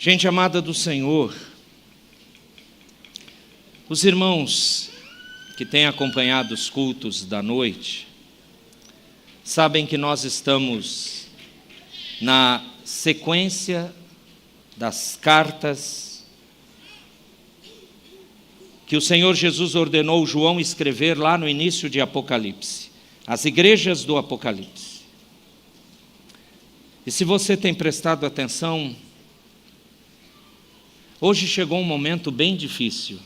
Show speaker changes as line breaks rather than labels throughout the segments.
Gente amada do Senhor, os irmãos que têm acompanhado os cultos da noite, sabem que nós estamos na sequência das cartas que o Senhor Jesus ordenou João escrever lá no início de Apocalipse, as igrejas do Apocalipse. E se você tem prestado atenção, hoje chegou um momento bem difícil.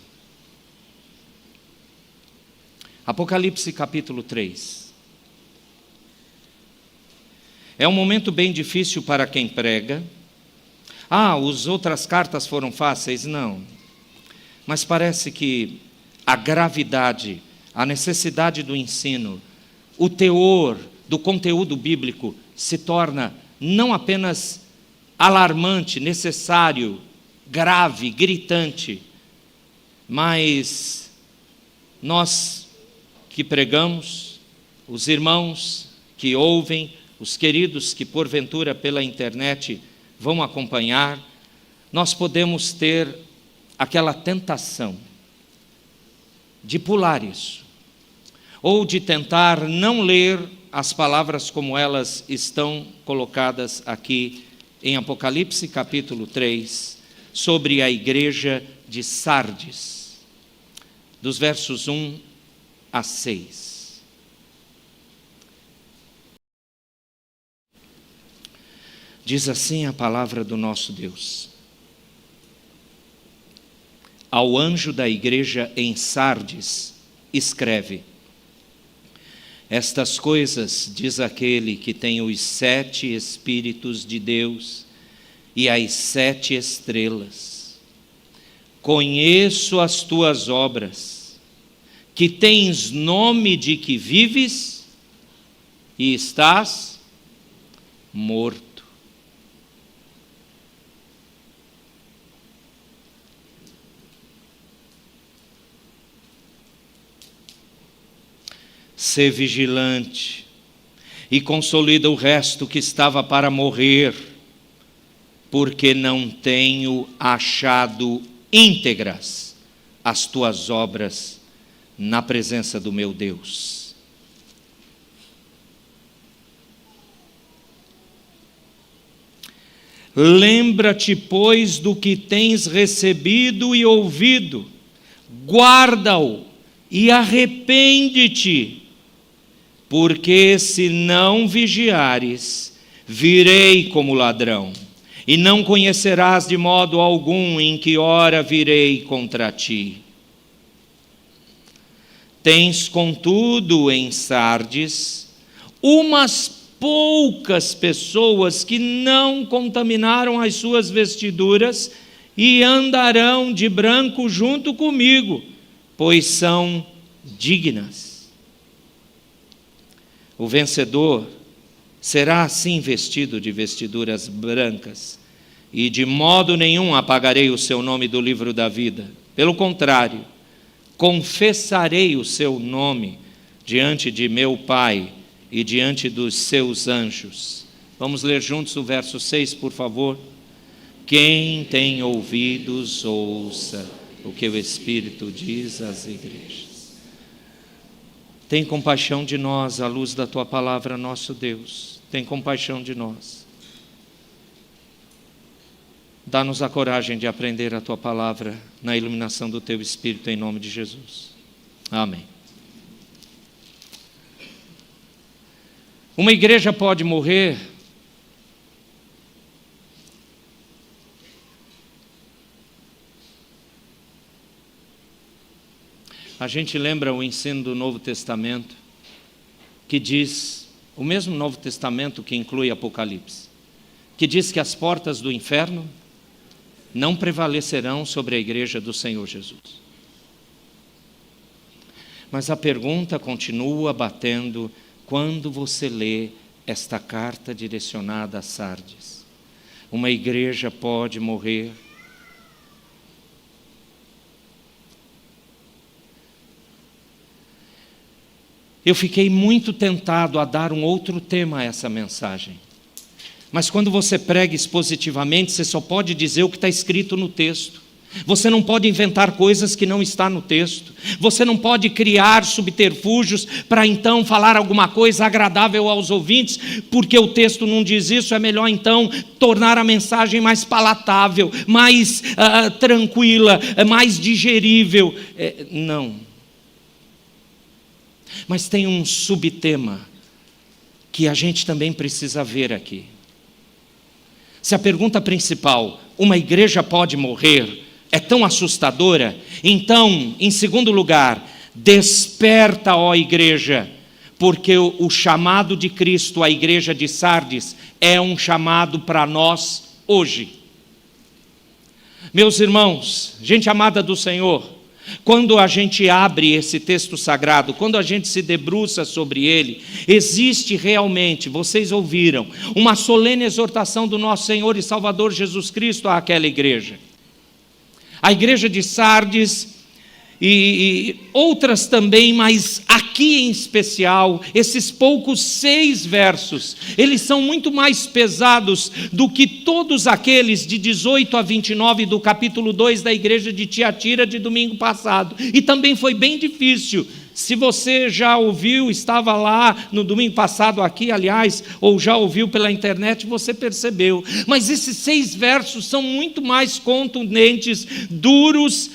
Apocalipse capítulo 3. É um momento bem difícil para quem prega. As outras cartas foram fáceis? Não. Mas parece que a gravidade, a necessidade do ensino, o teor do conteúdo bíblico se torna não apenas alarmante, necessário, grave, gritante, mas nós que pregamos, os irmãos que ouvem, os queridos que porventura pela internet vão acompanhar, nós podemos ter aquela tentação de pular isso, ou de tentar não ler as palavras como elas estão colocadas aqui em Apocalipse capítulo 3, sobre a igreja de Sardes, dos versos 1 a 6. Diz assim a palavra do nosso Deus: ao anjo da igreja em Sardes, escreve: estas coisas diz aquele que tem os 7 Espíritos de Deus e as 7 estrelas. Conheço as tuas obras, que tens nome de que vives e estás morto. Sê vigilante e consolida o resto que estava para morrer, porque não tenho achado íntegras as tuas obras na presença do meu Deus. Lembra-te, pois, do que tens recebido e ouvido, guarda-o e arrepende-te, porque se não vigiares, virei como ladrão, e não conhecerás de modo algum em que hora virei contra ti. Tens, contudo, em Sardes, umas poucas pessoas que não contaminaram as suas vestiduras e andarão de branco junto comigo, pois são dignas. O vencedor será assim vestido de vestiduras brancas, e de modo nenhum apagarei o seu nome do livro da vida. Pelo contrário, confessarei o seu nome diante de meu Pai e diante dos seus anjos. Vamos ler juntos o verso 6, por favor. Quem tem ouvidos, ouça o que o Espírito diz às igrejas. Tem compaixão de nós, à luz da Tua palavra, nosso Deus. Tem compaixão de nós. Dá-nos a coragem de aprender a Tua palavra na iluminação do Teu Espírito, em nome de Jesus. Amém. Uma igreja pode morrer? A gente lembra o ensino do Novo Testamento, que diz, o mesmo Novo Testamento que inclui Apocalipse, que diz que as portas do inferno não prevalecerão sobre a igreja do Senhor Jesus. Mas a pergunta continua batendo quando você lê esta carta direcionada a Sardes. Uma igreja pode morrer? Eu fiquei muito tentado a dar um outro tema a essa mensagem, Mas quando você prega expositivamente, você só pode dizer o que está escrito no texto. Você não pode inventar coisas que não está no texto. Você não pode criar subterfúgios para então falar alguma coisa agradável aos ouvintes, porque o texto não diz isso. É melhor então tornar a mensagem mais palatável, mais tranquila, mais digerível. Não. Mas tem um subtema que a gente também precisa ver aqui. Se a pergunta principal, uma igreja pode morrer, é tão assustadora, então, em segundo lugar, desperta, ó igreja, porque o chamado de Cristo à igreja de Sardes é um chamado para nós hoje. Meus irmãos, gente amada do Senhor, quando a gente abre esse texto sagrado, quando a gente se debruça sobre ele, existe realmente, vocês ouviram, uma solene exortação do nosso Senhor e Salvador Jesus Cristo àquela igreja. A igreja de Sardes e outras também, mas aqui em especial, esses poucos 6 versos, eles são muito mais pesados do que todos aqueles de 18 a 29 do capítulo 2 da igreja de Tiatira de domingo passado. E também foi bem difícil. Se você já ouviu, estava lá no domingo passado aqui, aliás, ou já ouviu pela internet, você percebeu. Mas esses 6 versos são muito mais contundentes, duros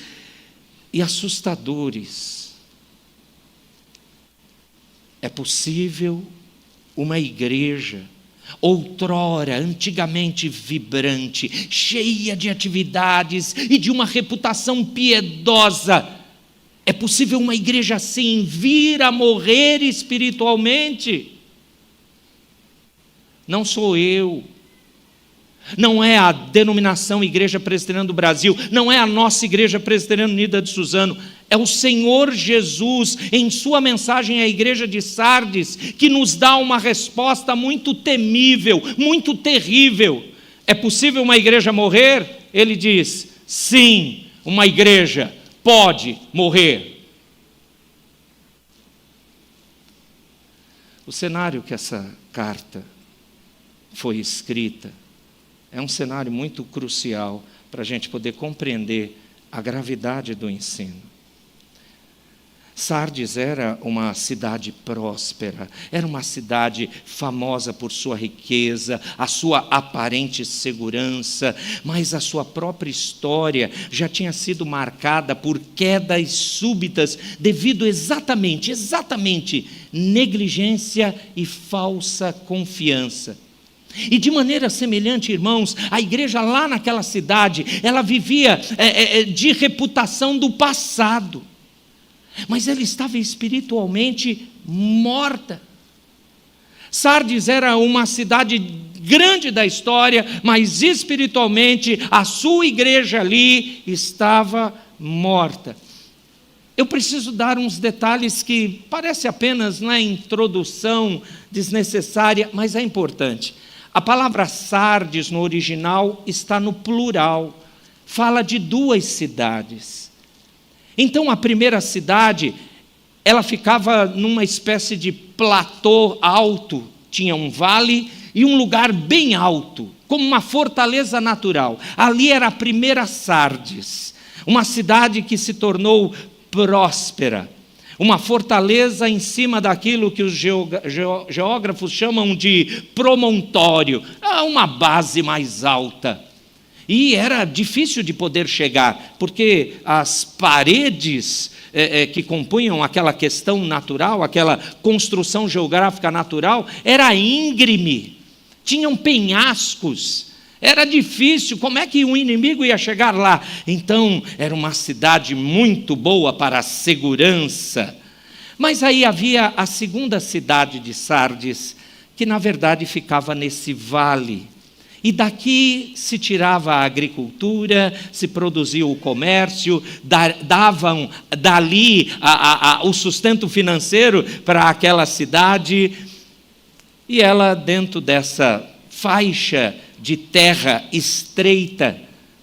e assustadores. É possível uma igreja, outrora, antigamente vibrante, cheia de atividades e de uma reputação piedosa, é possível uma igreja assim vir a morrer espiritualmente? Não sou eu, não é a denominação Igreja Presbiteriana do Brasil, não é a nossa Igreja Presbiteriana Unida de Suzano, é o Senhor Jesus, em sua mensagem à igreja de Sardes, que nos dá uma resposta muito temível, muito terrível. É possível uma igreja morrer? Ele diz, sim, uma igreja pode morrer. O cenário que essa carta foi escrita é um cenário muito crucial para a gente poder compreender a gravidade do ensino. Sardes era uma cidade próspera, era uma cidade famosa por sua riqueza, a sua aparente segurança, mas a sua própria história já tinha sido marcada por quedas súbitas devido exatamente, negligência e falsa confiança. E de maneira semelhante, irmãos, a igreja lá naquela cidade, ela vivia de reputação do passado. Mas ela estava espiritualmente morta. Sardes era uma cidade grande da história, mas espiritualmente a sua igreja ali estava morta. Eu preciso dar uns detalhes que parece apenas introdução desnecessária, mas é importante. A palavra Sardes no original está no plural, fala de 2 cidades. Então a primeira cidade, ela ficava numa espécie de platô alto, tinha um vale e um lugar bem alto, como uma fortaleza natural. Ali era a primeira Sardes, uma cidade que se tornou próspera, uma fortaleza em cima daquilo que os geógrafos chamam de promontório, uma base mais alta. E era difícil de poder chegar, porque as paredes que compunham aquela questão natural, aquela construção geográfica natural, era íngreme, tinham penhascos, era difícil, como é que um inimigo ia chegar lá? Então, era uma cidade muito boa para a segurança. Mas aí havia a segunda cidade de Sardes, que na verdade ficava nesse vale. E daqui se tirava a agricultura, se produzia o comércio, davam dali o sustento financeiro para aquela cidade. E ela, dentro dessa faixa de terra estreita,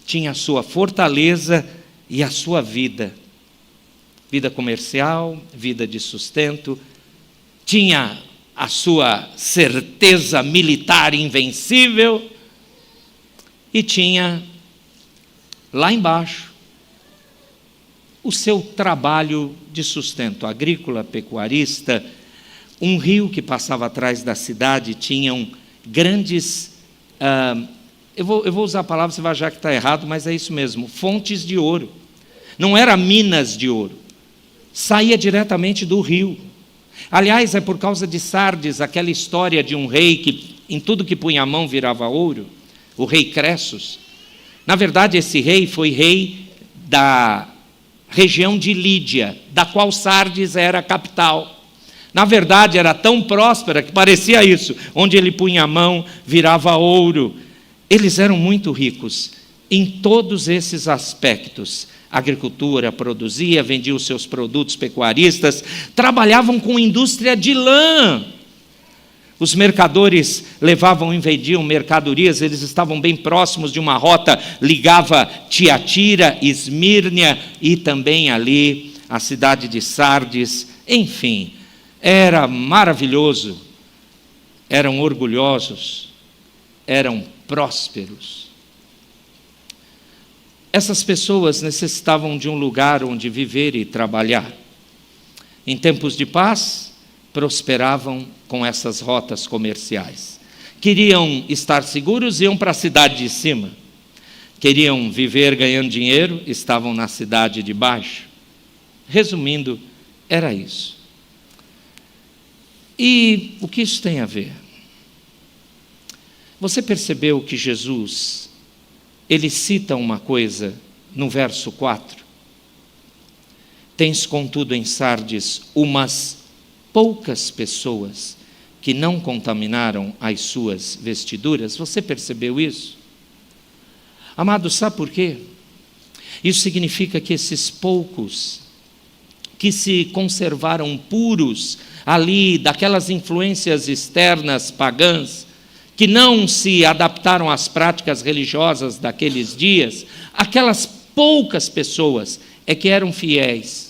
tinha a sua fortaleza e a sua vida. Vida comercial, vida de sustento. Tinha a sua certeza militar invencível, e tinha lá embaixo o seu trabalho de sustento agrícola, pecuarista. Um rio que passava atrás da cidade tinham grandes, eu vou usar a palavra, você vai achar que está errado, mas é isso mesmo, fontes de ouro. Não era minas de ouro, saía diretamente do rio. Aliás, é por causa de Sardes, aquela história de um rei que em tudo que punha a mão virava ouro, o rei Cressos. Na verdade, esse rei foi rei da região de Lídia, da qual Sardes era a capital. Na verdade, era tão próspera que parecia isso, onde ele punha a mão virava ouro. Eles eram muito ricos em todos esses aspectos. A agricultura produzia, vendia os seus produtos pecuaristas, trabalhavam com indústria de lã. Os mercadores levavam e vendiam mercadorias, eles estavam bem próximos de uma rota, ligava Tiatira, Esmírnia e também ali a cidade de Sardes. Enfim, era maravilhoso, eram orgulhosos, eram prósperos. Essas pessoas necessitavam de um lugar onde viver e trabalhar. Em tempos de paz, prosperavam com essas rotas comerciais. Queriam estar seguros, iam para a cidade de cima. Queriam viver ganhando dinheiro, estavam na cidade de baixo. Resumindo, era isso. E o que isso tem a ver? Você percebeu que Jesus, ele cita uma coisa no verso 4. Tens, contudo, em Sardes umas poucas pessoas que não contaminaram as suas vestiduras. Você percebeu isso? Amado, sabe por quê? Isso significa que esses poucos que se conservaram puros ali daquelas influências externas pagãs, que não se adaptaram às práticas religiosas daqueles dias, aquelas poucas pessoas é que eram fiéis.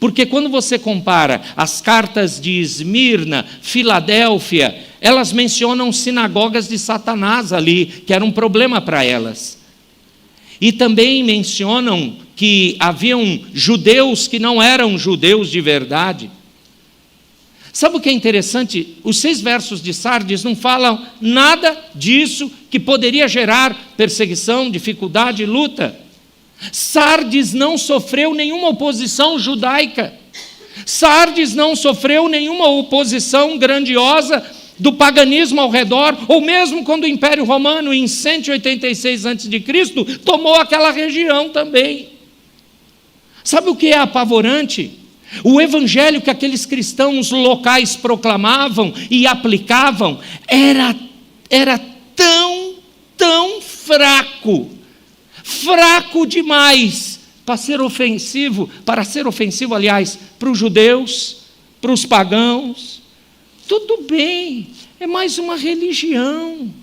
Porque quando você compara as cartas de Esmirna, Filadélfia, elas mencionam sinagogas de Satanás ali, que era um problema para elas. E também mencionam que haviam judeus que não eram judeus de verdade. Sabe o que é interessante? Os 6 versos de Sardes não falam nada disso que poderia gerar perseguição, dificuldade e luta. Sardes não sofreu nenhuma oposição judaica. Sardes não sofreu nenhuma oposição grandiosa do paganismo ao redor, ou mesmo quando o Império Romano, em 186 a.C., tomou aquela região também. Sabe o que é apavorante? O evangelho que aqueles cristãos locais proclamavam e aplicavam era tão fraco demais para ser ofensivo, aliás, para os judeus, para os pagãos. Tudo bem, é mais uma religião,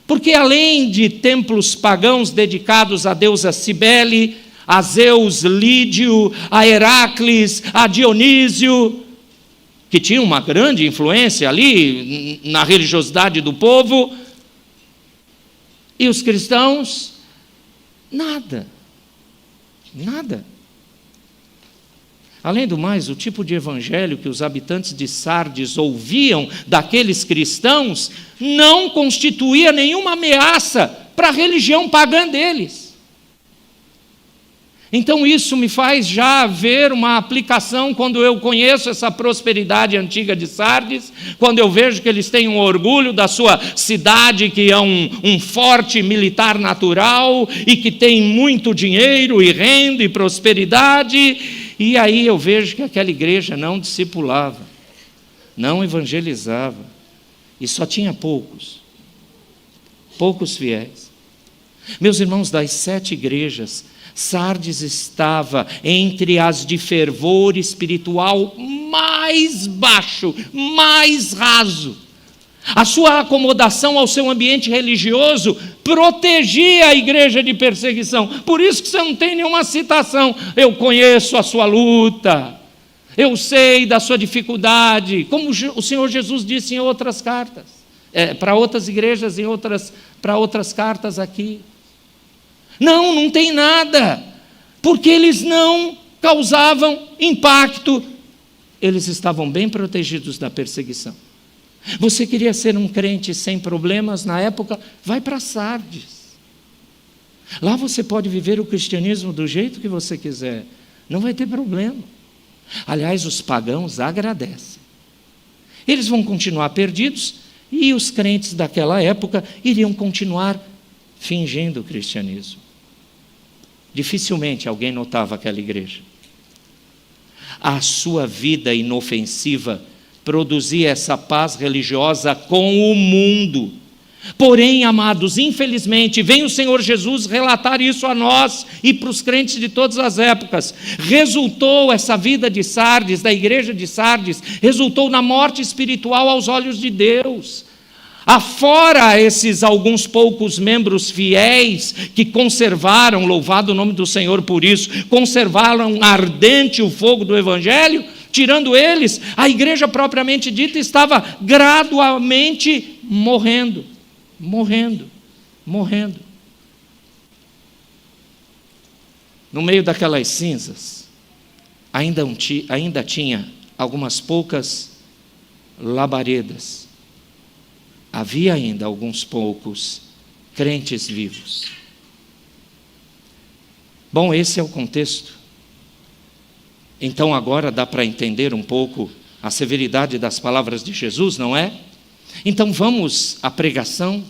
porque além de templos pagãos dedicados à deusa Cibele, a Zeus Lídio, a Heracles, a Dionísio, que tinha uma grande influência ali na religiosidade do povo, e os cristãos, nada. Além do mais, o tipo de evangelho que os habitantes de Sardes ouviam daqueles cristãos não constituía nenhuma ameaça para a religião pagã deles. Então isso me faz já ver uma aplicação quando eu conheço essa prosperidade antiga de Sardes, quando eu vejo que eles têm um orgulho da sua cidade, que é um forte militar natural e que tem muito dinheiro e renda e prosperidade, e aí eu vejo que aquela igreja não discipulava, não evangelizava, e só tinha poucos fiéis. Meus irmãos, das 7 igrejas, Sardes estava entre as de fervor espiritual mais baixo, mais raso. A sua acomodação ao seu ambiente religioso protegia a igreja de perseguição. Por isso que você não tem nenhuma citação. Eu conheço a sua luta. eu sei da sua dificuldade, como o Senhor Jesus disse em outras cartas, para outras igrejas, para outras cartas aqui. Não tem nada, porque eles não causavam impacto, eles estavam bem protegidos da perseguição. Você queria ser um crente sem problemas na época? Vai para Sardes. Lá você pode viver o cristianismo do jeito que você quiser, não vai ter problema. Aliás, os pagãos agradecem. Eles vão continuar perdidos e os crentes daquela época iriam continuar fingindo o cristianismo. Dificilmente alguém notava aquela igreja. A sua vida inofensiva produzia essa paz religiosa com o mundo. Porém, amados, infelizmente, vem o Senhor Jesus relatar isso a nós e para os crentes de todas as épocas. Resultou essa vida de Sardes, da igreja de Sardes, resultou na morte espiritual aos olhos de Deus. Afora esses alguns poucos membros fiéis que conservaram, louvado o nome do Senhor por isso, conservaram ardente o fogo do Evangelho, tirando eles, a igreja propriamente dita estava gradualmente morrendo. No meio daquelas cinzas, ainda tinha algumas poucas labaredas. Havia ainda alguns poucos crentes vivos. Bom, esse é o contexto. Então agora dá para entender um pouco a severidade das palavras de Jesus, não é? Então vamos à pregação.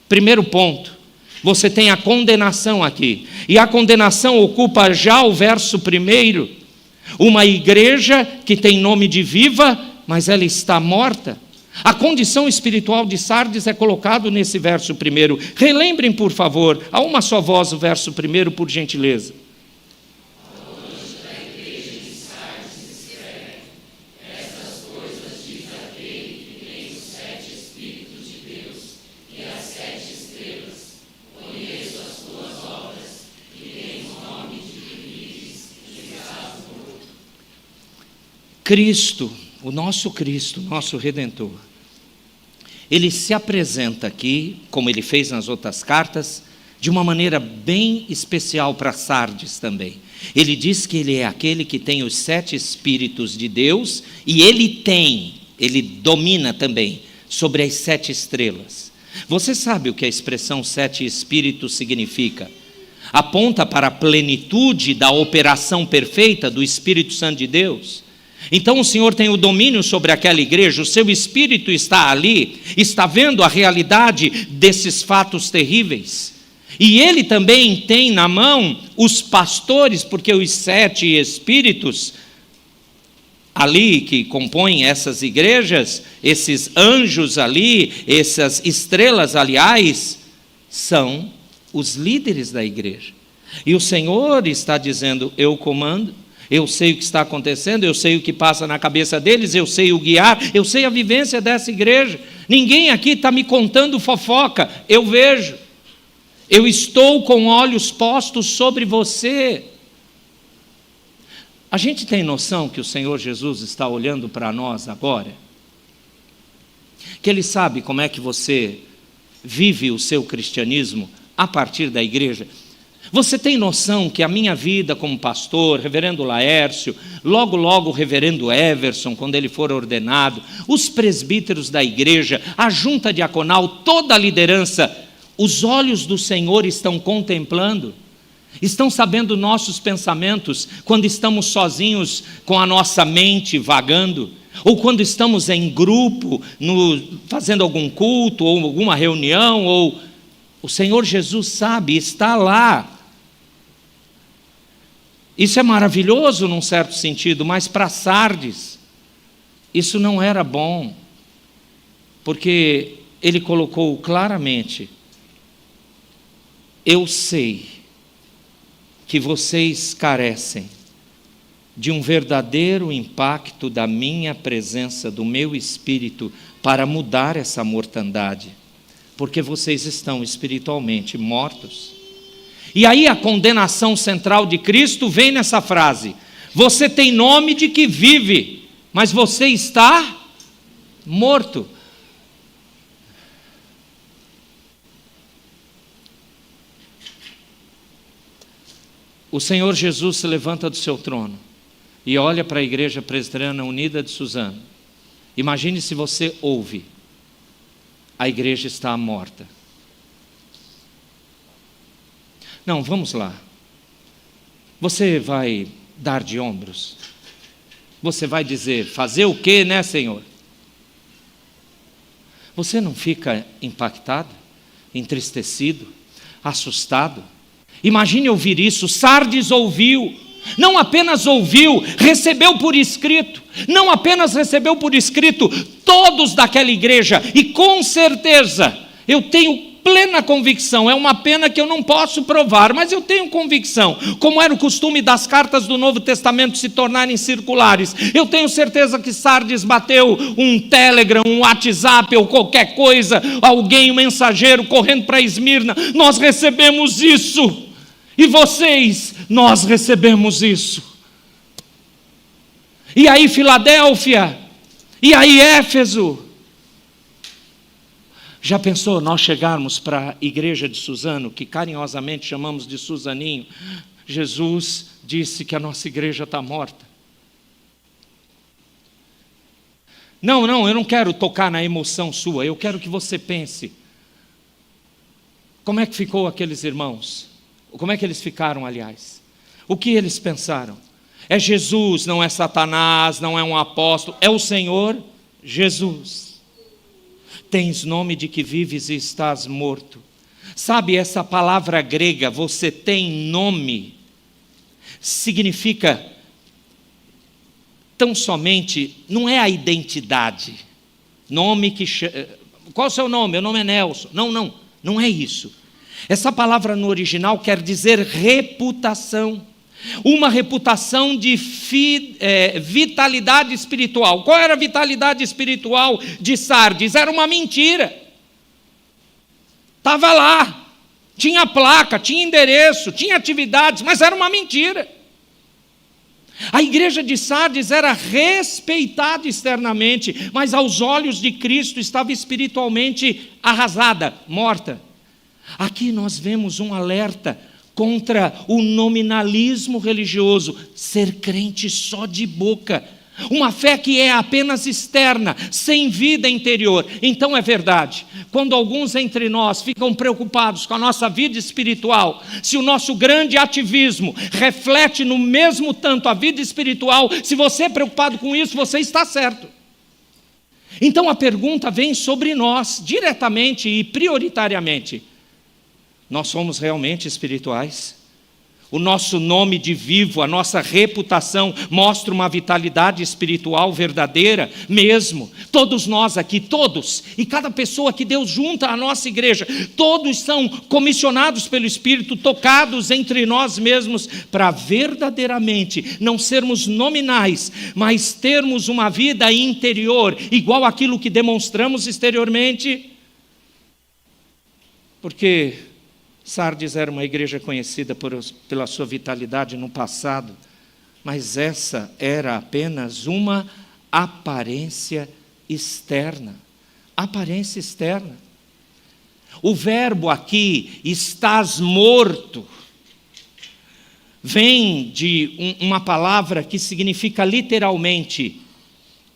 Primeiro ponto, você tem a condenação aqui, e a condenação ocupa já o verso 1. Uma igreja que tem nome de viva, mas ela está morta. A condição espiritual de Sardes é colocado nesse verso 1. Relembrem, por favor, a uma só voz o verso 1, por gentileza. Cristo, o nosso Redentor, ele se apresenta aqui, como ele fez nas outras cartas, de uma maneira bem especial para Sardes também. Ele diz que ele é aquele que tem os 7 Espíritos de Deus, e ele domina também sobre as 7 estrelas. Você sabe o que a expressão 7 Espíritos significa? Aponta para a plenitude da operação perfeita do Espírito Santo de Deus. Então o Senhor tem o domínio sobre aquela igreja, o seu Espírito está ali, está vendo a realidade desses fatos terríveis. E ele também tem na mão os pastores, porque os 7 Espíritos ali que compõem essas igrejas, esses anjos ali, essas estrelas, aliás, são os líderes da igreja. E o Senhor está dizendo: eu comando, eu sei o que está acontecendo, eu sei o que passa na cabeça deles, eu sei o guiar, eu sei a vivência dessa igreja. Ninguém aqui está me contando fofoca, eu vejo. Eu estou com olhos postos sobre você. A gente tem noção que o Senhor Jesus está olhando para nós agora? Que Ele sabe como é que você vive o seu cristianismo a partir da igreja? Você tem noção que a minha vida como pastor, reverendo Laércio, logo o reverendo Everson, quando ele for ordenado, os presbíteros da igreja, a junta diaconal, toda a liderança, os olhos do Senhor estão contemplando, estão sabendo nossos pensamentos quando estamos sozinhos com a nossa mente vagando, ou quando estamos em grupo, fazendo algum culto, ou alguma reunião, ou o Senhor Jesus sabe, está lá. Isso é maravilhoso num certo sentido, mas para Sardes, isso não era bom, porque ele colocou claramente: eu sei que vocês carecem de um verdadeiro impacto da minha presença, do meu Espírito, para mudar essa mortandade, porque vocês estão espiritualmente mortos. E aí a condenação central de Cristo vem nessa frase: Você tem nome de que vive, mas você está morto. O Senhor Jesus se levanta do seu trono e olha para a Igreja Presbiteriana Unida de Suzano. Imagine se você ouve: a igreja está morta. Não, vamos lá. Você vai dar de ombros? Você vai dizer: fazer o quê, né, Senhor? Você não fica impactado, entristecido, assustado? Imagine ouvir isso. Sardes ouviu, não apenas ouviu, recebeu por escrito, não apenas recebeu por escrito, todos daquela igreja, e com certeza, eu tenho plena convicção, é uma pena que eu não posso provar, mas eu tenho convicção, como era o costume das cartas do Novo Testamento se tornarem circulares, eu tenho certeza que Sardes bateu um Telegram, um WhatsApp ou qualquer coisa, alguém, um mensageiro correndo para Esmirna: nós recebemos isso, e vocês, nós recebemos isso. E aí Filadélfia, e aí Éfeso. Já pensou nós chegarmos para a igreja de Suzano, que carinhosamente chamamos de Suzaninho? Jesus disse que a nossa igreja está morta. Não, eu não quero tocar na emoção sua, eu quero que você pense. Como é que ficou aqueles irmãos? Como é que eles ficaram, aliás? O que eles pensaram? É Jesus, não é Satanás, não é um apóstolo, é o Senhor Jesus. Tens nome de que vives e estás morto. Sabe, essa palavra grega, você tem nome, significa tão somente, não é a identidade. Nome que... Qual é o seu nome? Meu nome é Nelson. Não é isso. Essa palavra no original quer dizer reputação. Uma reputação de vitalidade espiritual. Qual era a vitalidade espiritual de Sardes? Era uma mentira. Estava lá, tinha placa, tinha endereço, tinha atividades, mas era uma mentira. A igreja de Sardes era respeitada externamente, mas aos olhos de Cristo estava espiritualmente arrasada, morta. Aqui nós vemos um alerta contra o nominalismo religioso, ser crente só de boca, uma fé que é apenas externa, sem vida interior. Então é verdade, quando alguns entre nós ficam preocupados com a nossa vida espiritual, se o nosso grande ativismo reflete no mesmo tanto a vida espiritual, se você é preocupado com isso, você está certo. Então a pergunta vem sobre nós, diretamente e prioritariamente: nós somos realmente espirituais? O nosso nome de vivo, a nossa reputação mostra uma vitalidade espiritual verdadeira mesmo? Todos nós aqui, todos, e cada pessoa que Deus junta à nossa igreja, todos são comissionados pelo Espírito, tocados entre nós mesmos, para verdadeiramente não sermos nominais, mas termos uma vida interior, igual àquilo que demonstramos exteriormente. Porque Sardes era uma igreja conhecida pela sua vitalidade no passado, mas essa era apenas uma aparência externa. Aparência externa. O verbo aqui, estás morto, vem de uma palavra que significa literalmente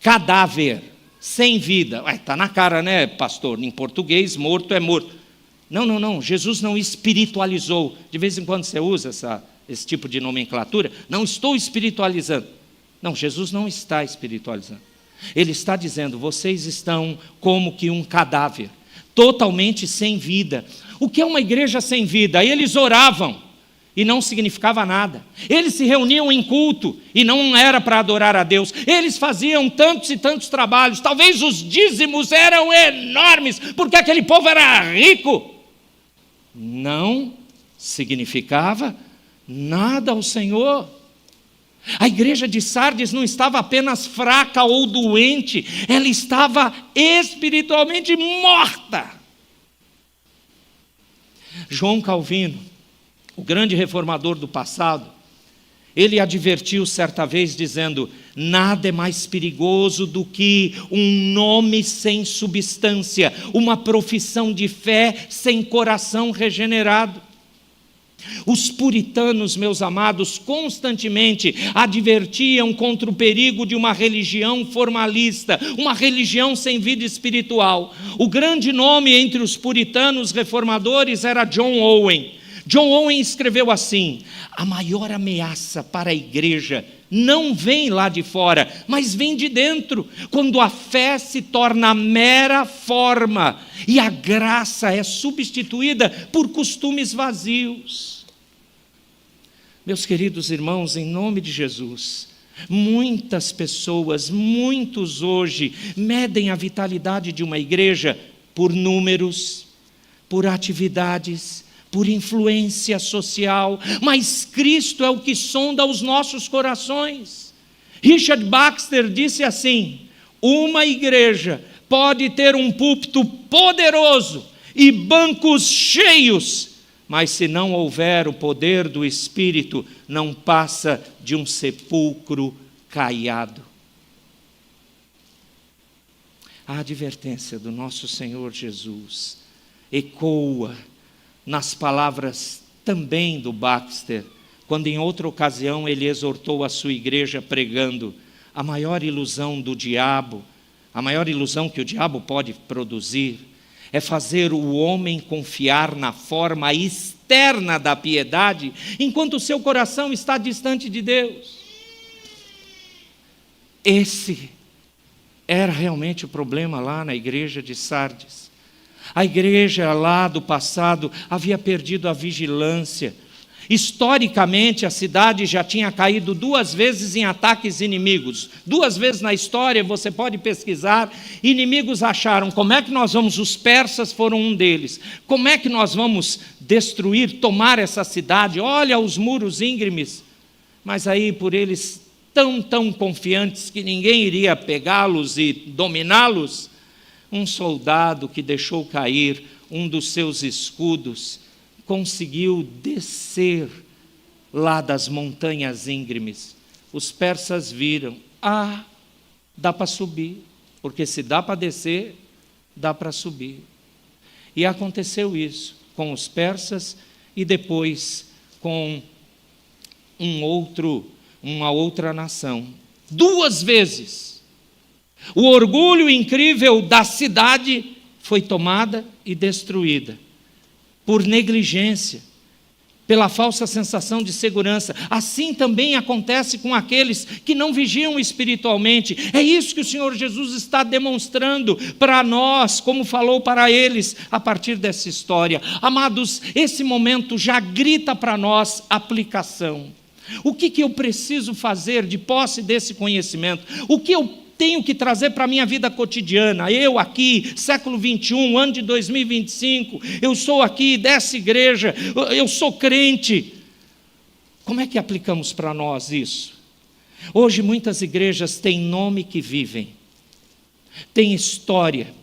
cadáver, sem vida. Está na cara, né, pastor? Em português, morto é morto. Não, Jesus não espiritualizou. De vez em quando você usa esse tipo de nomenclatura. Não estou espiritualizando. Não, Jesus não está espiritualizando. Ele está dizendo: vocês estão como que um cadáver, totalmente sem vida. O que é uma igreja sem vida? Eles oravam e não significava nada. Eles se reuniam em culto e não era para adorar a Deus. Eles faziam tantos e tantos trabalhos. Talvez os dízimos eram enormes, porque aquele povo era rico. Não significava nada ao Senhor. A igreja de Sardes não estava apenas fraca ou doente, ela estava espiritualmente morta. João Calvino, o grande reformador do passado, Ele advertiu certa vez dizendo: nada é mais perigoso do que um nome sem substância, uma profissão de fé sem coração regenerado. Os puritanos, meus amados, constantemente advertiam contra o perigo de uma religião formalista, uma religião sem vida espiritual. O grande nome entre os puritanos reformadores era John Owen. John Owen escreveu assim: a maior ameaça para a igreja não vem lá de fora, mas vem de dentro, quando a fé se torna mera forma e a graça é substituída por costumes vazios. Meus queridos irmãos, em nome de Jesus, muitas pessoas, muitos hoje, medem a vitalidade de uma igreja por números, por atividades, por influência social, mas Cristo é o que sonda os nossos corações. Richard Baxter disse assim: uma igreja pode ter um púlpito poderoso e bancos cheios, mas se não houver o poder do Espírito, não passa de um sepulcro caiado. A advertência do nosso Senhor Jesus ecoa nas palavras também do Baxter, quando em outra ocasião ele exortou a sua igreja pregando: a maior ilusão do diabo, a maior ilusão que o diabo pode produzir, é fazer o homem confiar na forma externa da piedade, enquanto o seu coração está distante de Deus. Esse era realmente o problema lá na igreja de Sardes. A igreja lá do passado havia perdido a vigilância. Historicamente, a cidade já tinha caído 2 vezes em ataques inimigos. 2 vezes na história, você pode pesquisar, inimigos acharam: como é que nós vamos, os persas foram um deles, como é que nós vamos destruir, tomar essa cidade? Olha os muros íngremes. Mas aí, por eles tão confiantes que ninguém iria pegá-los e dominá-los, um soldado que deixou cair um dos seus escudos conseguiu descer lá das montanhas íngremes. Os persas viram: dá para subir, porque se dá para descer, dá para subir. E aconteceu isso com os persas e depois com uma outra nação. 2 vezes. O orgulho incrível da cidade foi tomada e destruída por negligência, pela falsa sensação de segurança. Assim também acontece com aqueles que não vigiam espiritualmente. É isso que o Senhor Jesus está demonstrando para nós, como falou para eles a partir dessa história. Amados, esse momento já grita para nós aplicação. O que eu preciso fazer de posse desse conhecimento? O que eu tenho que trazer para a minha vida cotidiana? Eu aqui, século 21, ano de 2025, eu sou aqui dessa igreja, eu sou crente. Como é que aplicamos para nós isso? Hoje muitas igrejas têm nome que vivem, têm história,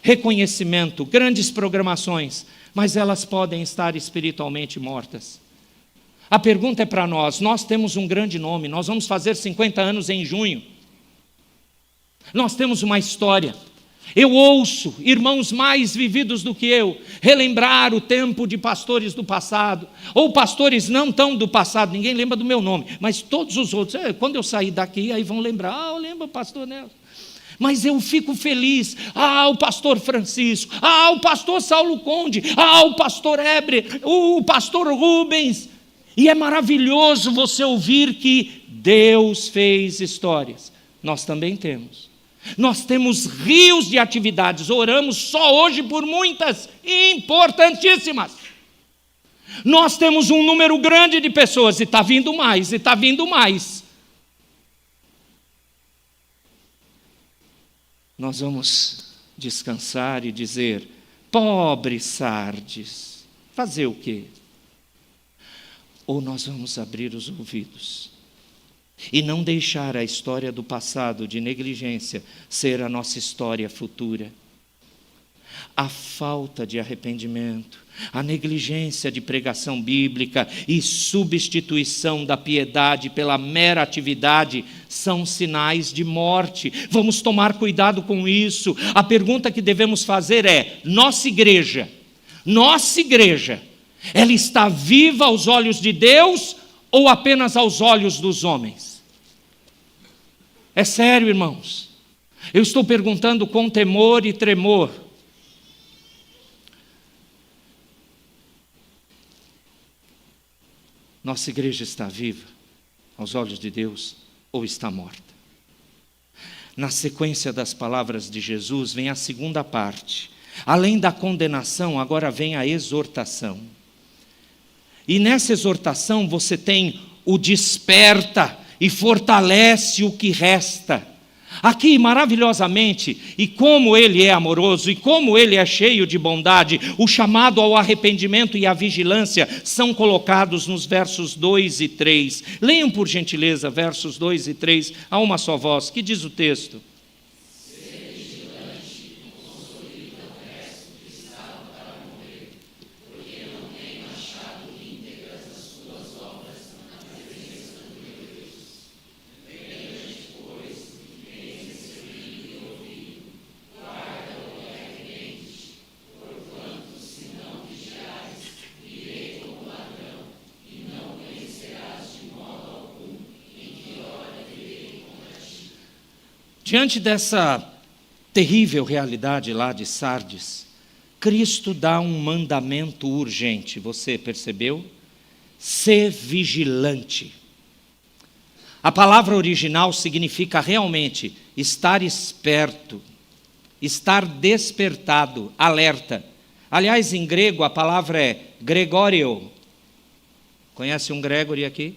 reconhecimento, grandes programações, mas elas podem estar espiritualmente mortas. A pergunta é para nós temos um grande nome, nós vamos fazer 50 anos em junho. Nós temos uma história. Eu ouço irmãos mais vividos do que eu relembrar o tempo de pastores do passado, ou pastores não tão do passado, ninguém lembra do meu nome, mas todos os outros, quando eu sair daqui, aí vão lembrar: eu lembro o pastor Nelson. Mas eu fico feliz: o pastor Francisco, o pastor Saulo Conde, o pastor Hebre, o pastor Rubens. E é maravilhoso você ouvir que Deus fez histórias. Nós também temos. Nós temos rios de atividades, oramos só hoje por muitas importantíssimas. Nós temos um número grande de pessoas, e está vindo mais, e está vindo mais. Nós vamos descansar e dizer: pobre Sardes, fazer o quê? Ou nós vamos abrir os ouvidos e não deixar a história do passado de negligência ser a nossa história futura. a falta de arrependimento, a negligência de pregação bíblica e substituição da piedade pela mera atividade são sinais de morte. Vamos tomar cuidado com isso. A pergunta que devemos fazer é: nossa igreja, ela está viva aos olhos de Deus ou apenas aos olhos dos homens? É sério, irmãos. Eu estou perguntando com temor e tremor. Nossa igreja está viva aos olhos de Deus ou está morta? Na sequência das palavras de Jesus vem a segunda parte. Além da condenação, agora vem a exortação. E nessa exortação você tem o desperta e fortalece o que resta. Aqui, maravilhosamente, e como ele é amoroso, e como ele é cheio de bondade, o chamado ao arrependimento e à vigilância são colocados nos versos 2 e 3. Leiam, por gentileza, versos 2 e 3, a uma só voz. Que diz o texto? Diante dessa terrível realidade lá de Sardes, Cristo dá um mandamento urgente. Você percebeu? Ser vigilante. A palavra original significa realmente estar esperto, estar despertado, alerta. Aliás, em grego a palavra é Gregório. Conhece um Gregory aqui?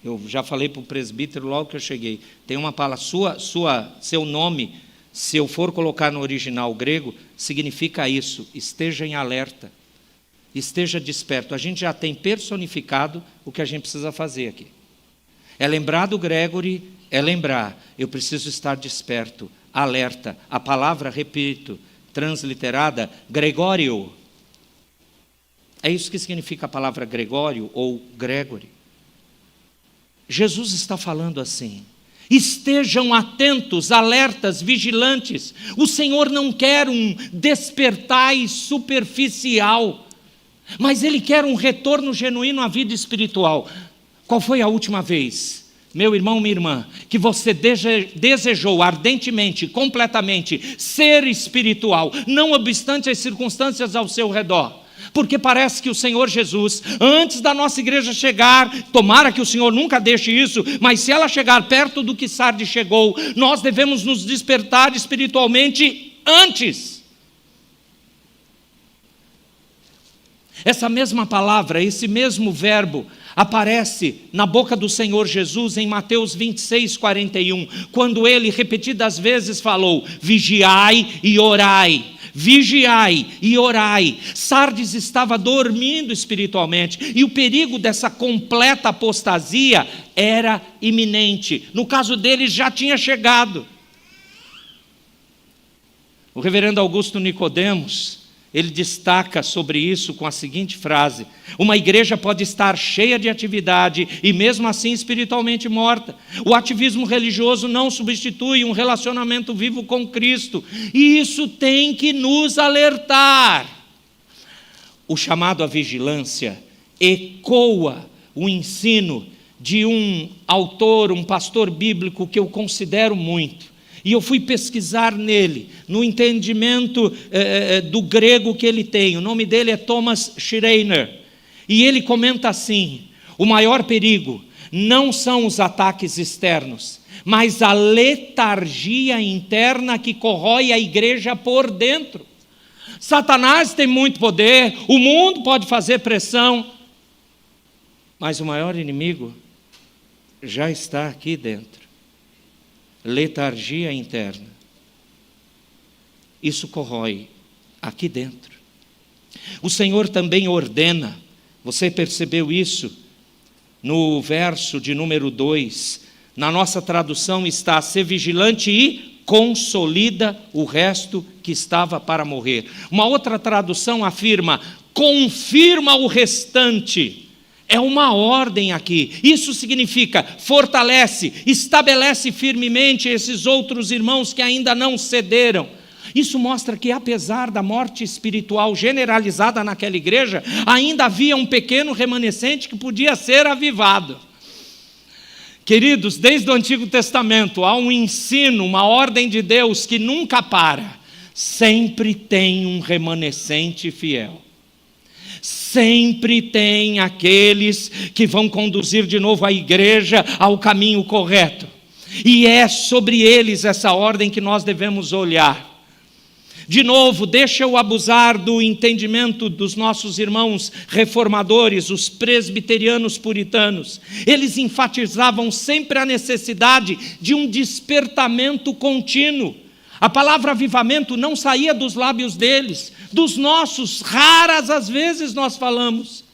Eu já falei para o presbítero logo que eu cheguei. Tem uma palavra, seu nome, se eu for colocar no original grego, significa isso: esteja em alerta, esteja desperto. A gente já tem personificado o que a gente precisa fazer aqui. É lembrar do Gregory, é lembrar, eu preciso estar desperto, alerta. A palavra, repito, transliterada, Gregório. É isso que significa a palavra Gregório ou Gregory. Jesus está falando assim: estejam atentos, alertas, vigilantes. O Senhor não quer um despertar superficial, mas Ele quer um retorno genuíno à vida espiritual. Qual foi a última vez, meu irmão, minha irmã, que você desejou ardentemente, completamente ser espiritual, não obstante as circunstâncias ao seu redor? Porque parece que o Senhor Jesus, antes da nossa igreja chegar, tomara que o Senhor nunca deixe isso, mas se ela chegar perto do que Sardes chegou, nós devemos nos despertar espiritualmente antes. Essa mesma palavra, esse mesmo verbo, aparece na boca do Senhor Jesus em Mateus 26, 41, quando ele repetidas vezes falou: vigiai e orai. Vigiai e orai. Sardes estava dormindo espiritualmente e o perigo dessa completa apostasia era iminente. No caso dele, já tinha chegado. O reverendo Augusto Nicodemos, ele destaca sobre isso com a seguinte frase: uma igreja pode estar cheia de atividade e mesmo assim espiritualmente morta. O ativismo religioso não substitui um relacionamento vivo com Cristo, e isso tem que nos alertar. O chamado à vigilância ecoa o ensino de um autor, um pastor bíblico que eu considero muito. E eu fui pesquisar nele, no entendimento do grego que ele tem. O nome dele é Thomas Schreiner. E ele comenta assim: o maior perigo não são os ataques externos, mas a letargia interna que corrói a igreja por dentro. Satanás tem muito poder, o mundo pode fazer pressão, mas o maior inimigo já está aqui dentro. Letargia interna. Isso corrói aqui dentro. O Senhor também ordena, você percebeu isso no verso de número 2, na nossa tradução está: ser vigilante e consolida o resto que estava para morrer. Uma outra tradução afirma: confirma o restante. É uma ordem aqui. Isso significa fortalece, estabelece firmemente esses outros irmãos que ainda não cederam. Isso mostra que, apesar da morte espiritual generalizada naquela igreja, ainda havia um pequeno remanescente que podia ser avivado. Queridos, desde o Antigo Testamento há um ensino, uma ordem de Deus que nunca para. Sempre tem um remanescente fiel. Sempre tem aqueles que vão conduzir de novo a igreja ao caminho correto. E é sobre eles essa ordem que nós devemos olhar. De novo, deixa eu abusar do entendimento dos nossos irmãos reformadores, os presbiterianos puritanos. Eles enfatizavam sempre a necessidade de um despertamento contínuo. A palavra avivamento não saía dos lábios deles, dos nossos, raras às vezes nós falamos.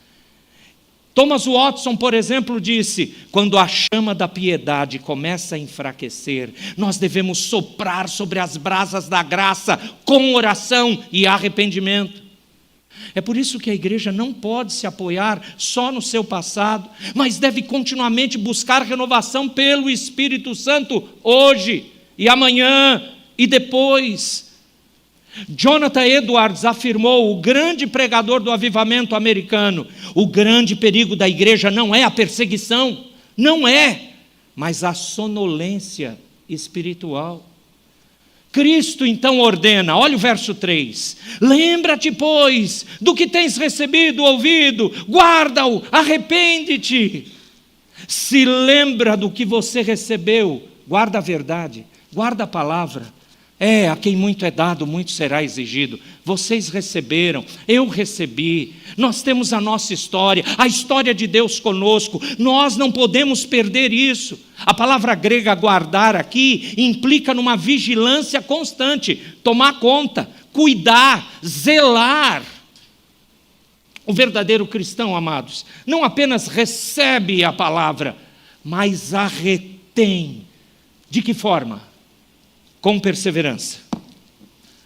Thomas Watson, por exemplo, disse: quando a chama da piedade começa a enfraquecer, nós devemos soprar sobre as brasas da graça com oração e arrependimento. É por isso que a igreja não pode se apoiar só no seu passado, mas deve continuamente buscar renovação pelo Espírito Santo hoje e amanhã e depois. Jonathan Edwards afirmou, o grande pregador do avivamento americano: o grande perigo da igreja não é a perseguição, não é, mas a sonolência espiritual. Cristo então ordena, olha o verso 3: lembra-te, pois, do que tens recebido, ouvido, guarda-o, arrepende-te. Se lembra do que você recebeu, guarda a verdade, guarda a palavra. A quem muito é dado, muito será exigido. Vocês receberam, eu recebi. Nós temos a nossa história, a história de Deus conosco. Nós não podemos perder isso. A palavra grega guardar aqui implica numa vigilância constante, tomar conta, cuidar, zelar. O verdadeiro cristão, amados, não apenas recebe a palavra, mas a retém. De que forma? Com perseverança.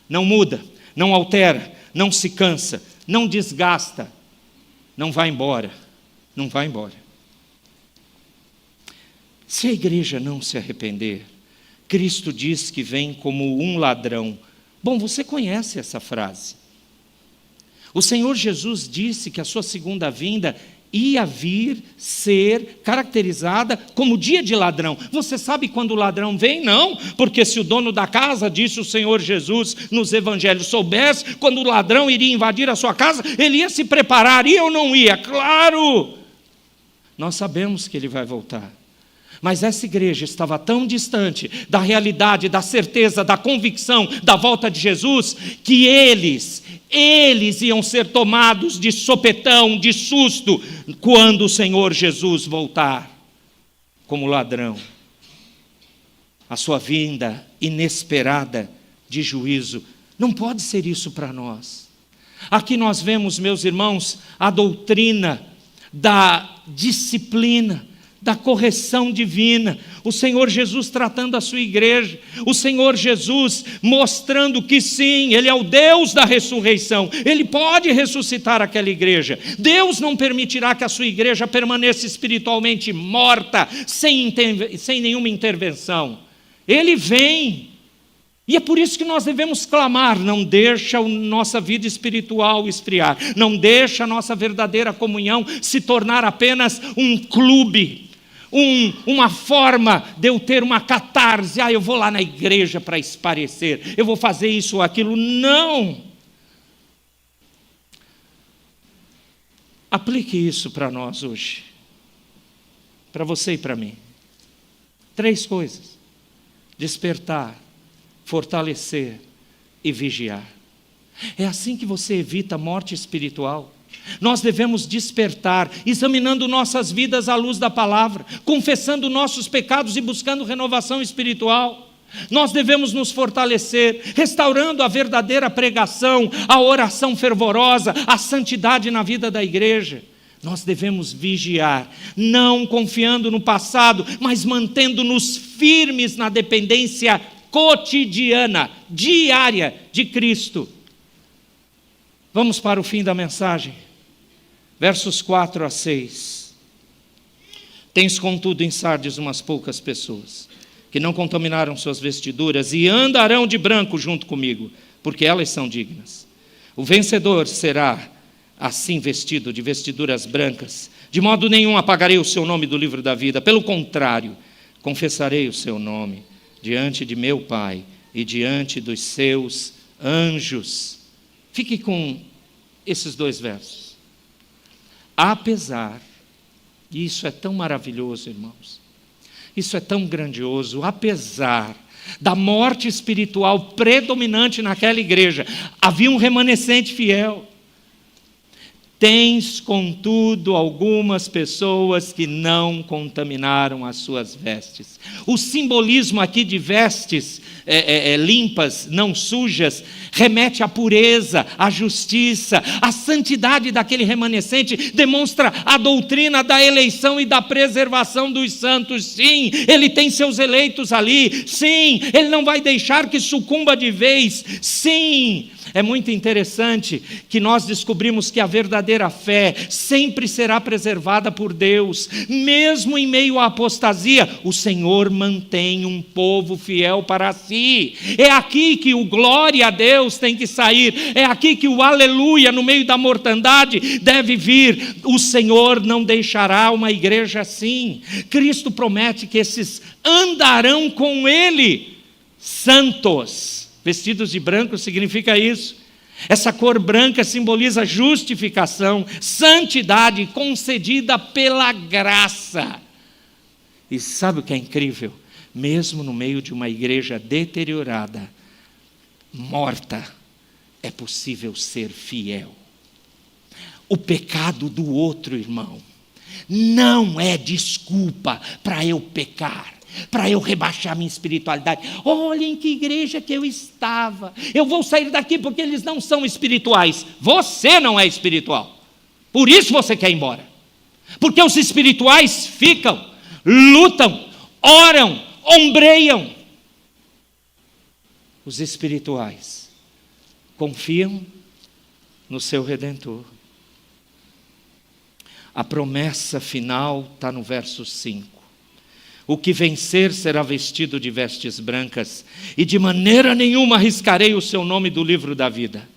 Não muda, não altera, não se cansa, não desgasta, não vai embora, não vai embora. Se a igreja não se arrepender, Cristo diz que vem como um ladrão. Bom, você conhece essa frase. O Senhor Jesus disse que a sua segunda vinda ia vir ser caracterizada como dia de ladrão. Você sabe quando o ladrão vem? Não, porque se o dono da casa, disse o Senhor Jesus nos evangelhos, soubesse quando o ladrão iria invadir a sua casa, ele ia se preparar, ia ou não ia? Claro! Nós sabemos que ele vai voltar. Mas essa igreja estava tão distante da realidade, da certeza, da convicção da volta de Jesus, que eles iam ser tomados de sopetão, de susto, quando o Senhor Jesus voltar como ladrão. A sua vinda inesperada de juízo. Não pode ser isso para nós. Aqui nós vemos, meus irmãos, a doutrina da disciplina, da correção divina, o Senhor Jesus tratando a sua igreja, o Senhor Jesus mostrando que sim, Ele é o Deus da ressurreição, Ele pode ressuscitar aquela igreja. Deus não permitirá que a sua igreja permaneça espiritualmente morta, sem nenhuma intervenção. Ele vem, e é por isso que nós devemos clamar: não deixa a nossa vida espiritual esfriar, não deixa a nossa verdadeira comunhão se tornar apenas um clube, uma forma de eu ter uma catarse. Eu vou lá na igreja para esparecer, eu vou fazer isso ou aquilo. Não! Aplique isso para nós hoje, para você e para mim. 3 coisas: despertar, fortalecer e vigiar. É assim que você evita a morte espiritual. Nós devemos despertar, examinando nossas vidas à luz da palavra, confessando nossos pecados e buscando renovação espiritual. Nós devemos nos fortalecer, restaurando a verdadeira pregação, a oração fervorosa, a santidade na vida da igreja. Nós devemos vigiar, não confiando no passado, mas mantendo-nos firmes na dependência cotidiana, diária de Cristo. Vamos para o fim da mensagem. Versos 4 a 6. Tens contudo em Sardes umas poucas pessoas, que não contaminaram suas vestiduras e andarão de branco junto comigo, porque elas são dignas. O vencedor será assim vestido de vestiduras brancas. De modo nenhum apagarei o seu nome do livro da vida. Pelo contrário, confessarei o seu nome diante de meu Pai e diante dos seus anjos. Fique com esses 2 versos. Apesar, e isso é tão maravilhoso, irmãos, isso é tão grandioso, apesar da morte espiritual predominante naquela igreja, havia um remanescente fiel. Tens, contudo, algumas pessoas que não contaminaram as suas vestes. O simbolismo aqui de vestes limpas, não sujas, remete à pureza, à justiça, à santidade daquele remanescente, demonstra a doutrina da eleição e da preservação dos santos. Sim, ele tem seus eleitos ali. Sim, ele não vai deixar que sucumba de vez. Sim, é muito interessante que nós descobrimos que a verdadeira fé sempre será preservada por Deus. Mesmo em meio à apostasia, o Senhor mantém um povo fiel para si. É aqui que o glória a Deus tem que sair. É aqui que o aleluia no meio da mortandade deve vir. O Senhor não deixará uma igreja assim. Cristo promete que esses andarão com Ele, santos. Vestidos de branco significa isso. Essa cor branca simboliza justificação, santidade concedida pela graça. E sabe o que é incrível? Mesmo no meio de uma igreja deteriorada, morta, é possível ser fiel. O pecado do outro, irmão, não é desculpa para eu pecar, para eu rebaixar minha espiritualidade. Olha em que igreja que eu estava. Eu vou sair daqui porque eles não são espirituais. Você não é espiritual. Por isso você quer ir embora. Porque os espirituais ficam, lutam, oram, ombreiam. Os espirituais confiam no seu Redentor. A promessa final está no verso 5. O que vencer será vestido de vestes brancas, e de maneira nenhuma arriscarei o seu nome do livro da vida.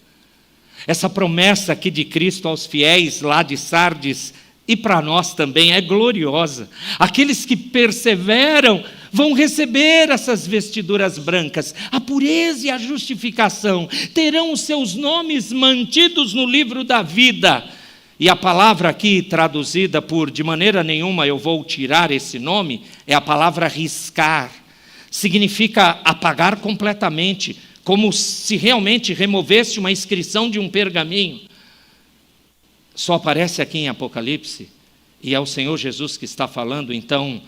Essa promessa aqui de Cristo aos fiéis lá de Sardes, e para nós também, é gloriosa. Aqueles que perseveram vão receber essas vestiduras brancas. A pureza e a justificação terão os seus nomes mantidos no livro da vida. E a palavra aqui traduzida por de maneira nenhuma eu vou tirar esse nome, é a palavra riscar. Significa apagar completamente, como se realmente removesse uma inscrição de um pergaminho. Só aparece aqui em Apocalipse, e é o Senhor Jesus que está falando. Então,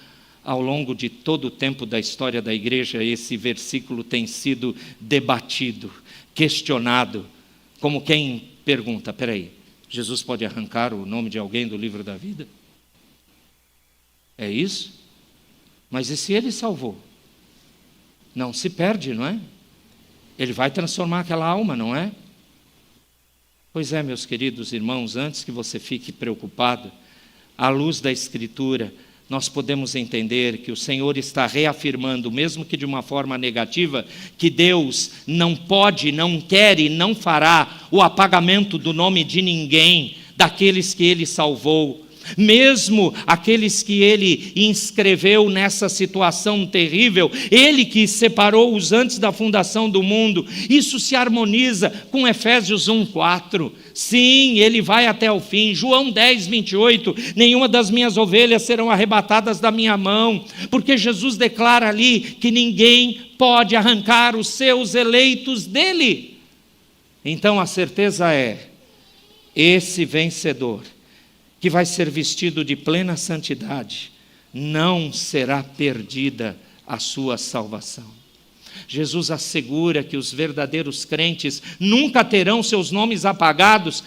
ao longo de todo o tempo da história da igreja, esse versículo tem sido debatido, questionado, como quem pergunta, peraí, Jesus pode arrancar o nome de alguém do livro da vida? É isso? Mas e se ele salvou? Não se perde, não é? Ele vai transformar aquela alma, não é? Pois é, meus queridos irmãos, antes que você fique preocupado, à luz da Escritura, nós podemos entender que o Senhor está reafirmando, mesmo que de uma forma negativa, que Deus não pode, não quer e não fará o apagamento do nome de ninguém, daqueles que Ele salvou. Mesmo aqueles que Ele inscreveu nessa situação terrível, Ele que separou-os antes da fundação do mundo. Isso se harmoniza com Efésios 1:4. Sim, Ele vai até o fim. João 10:28, nenhuma das minhas ovelhas serão arrebatadas da minha mão, porque Jesus declara ali que ninguém pode arrancar os seus eleitos dele. Então a certeza é, esse vencedor, que vai ser vestido de plena santidade, não será perdida a sua salvação. Jesus assegura que os verdadeiros crentes nunca terão seus nomes apagados,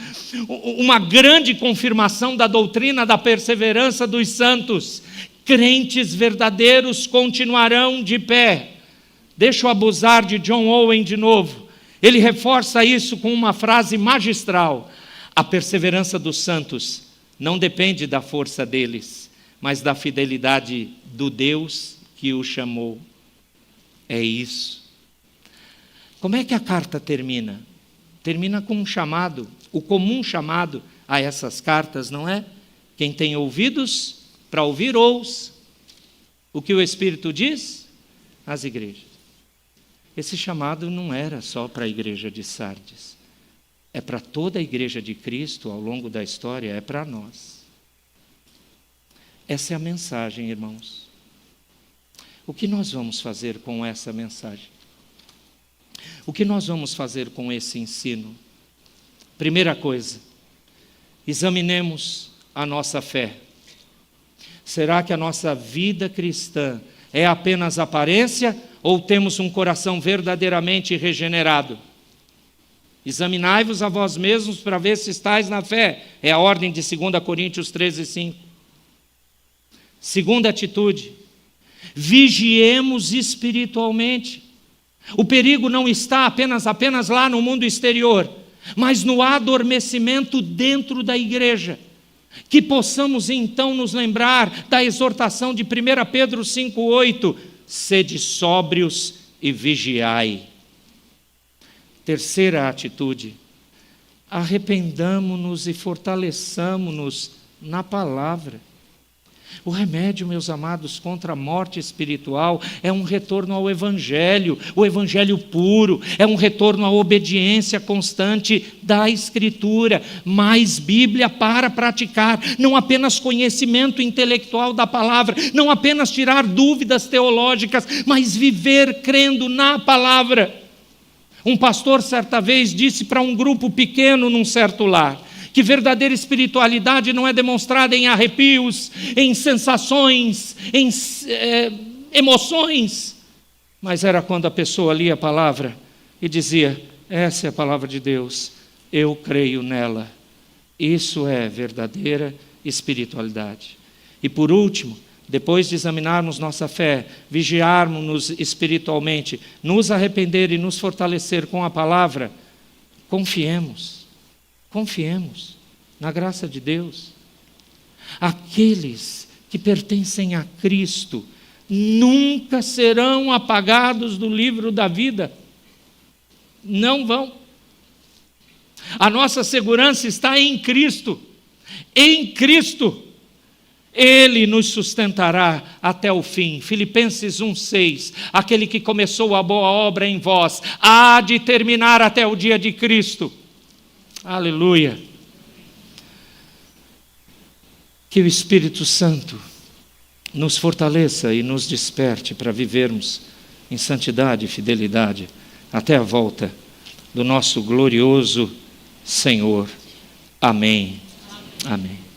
uma grande confirmação da doutrina da perseverança dos santos. Crentes verdadeiros continuarão de pé, Deixa eu abusar de John Owen de novo. Ele reforça isso com uma frase magistral: a perseverança dos santos não depende da força deles, mas da fidelidade do Deus que o chamou. É isso. Como é que a carta termina? Termina com um chamado, o comum chamado a essas cartas, não é? Quem tem ouvidos para ouvir, ouça o que o Espírito diz às igrejas. Esse chamado não era só para a igreja de Sardes, é para toda a igreja de Cristo ao longo da história, é para nós. Essa é a mensagem, irmãos. O que nós vamos fazer com essa mensagem? O que nós vamos fazer com esse ensino? Primeira coisa, examinemos a nossa fé. Será que a nossa vida cristã é apenas aparência ou temos um coração verdadeiramente regenerado? Examinai-vos a vós mesmos para ver se estáis na fé. É a ordem de 2 Coríntios 13:5. Segunda atitude, vigiemos espiritualmente. O perigo não está apenas lá no mundo exterior, mas no adormecimento dentro da igreja. Que possamos então nos lembrar da exortação de 1 Pedro 5,8: sede sóbrios e vigiai. Terceira atitude, arrependamo-nos e fortaleçamo-nos na palavra. O remédio, meus amados, contra a morte espiritual é um retorno ao Evangelho, o Evangelho puro, é um retorno à obediência constante da Escritura, mais Bíblia para praticar, não apenas conhecimento intelectual da palavra, não apenas tirar dúvidas teológicas, mas viver crendo na palavra. Um pastor certa vez disse para um grupo pequeno num certo lar, que verdadeira espiritualidade não é demonstrada em arrepios, em sensações, em emoções, mas era quando a pessoa lia a palavra e dizia: essa é a palavra de Deus, eu creio nela. Isso é verdadeira espiritualidade. E por último, depois de examinarmos nossa fé, vigiarmos-nos espiritualmente, nos arrepender e nos fortalecer com a palavra, confiemos na graça de Deus. Aqueles que pertencem a Cristo nunca serão apagados do livro da vida. Não vão. A nossa segurança está em Cristo. Em Cristo. Ele nos sustentará até o fim. Filipenses 1,6. Aquele que começou a boa obra em vós há de terminar até o dia de Cristo. Aleluia. Que o Espírito Santo nos fortaleça e nos desperte para vivermos em santidade e fidelidade até a volta do nosso glorioso Senhor. Amém. Amém.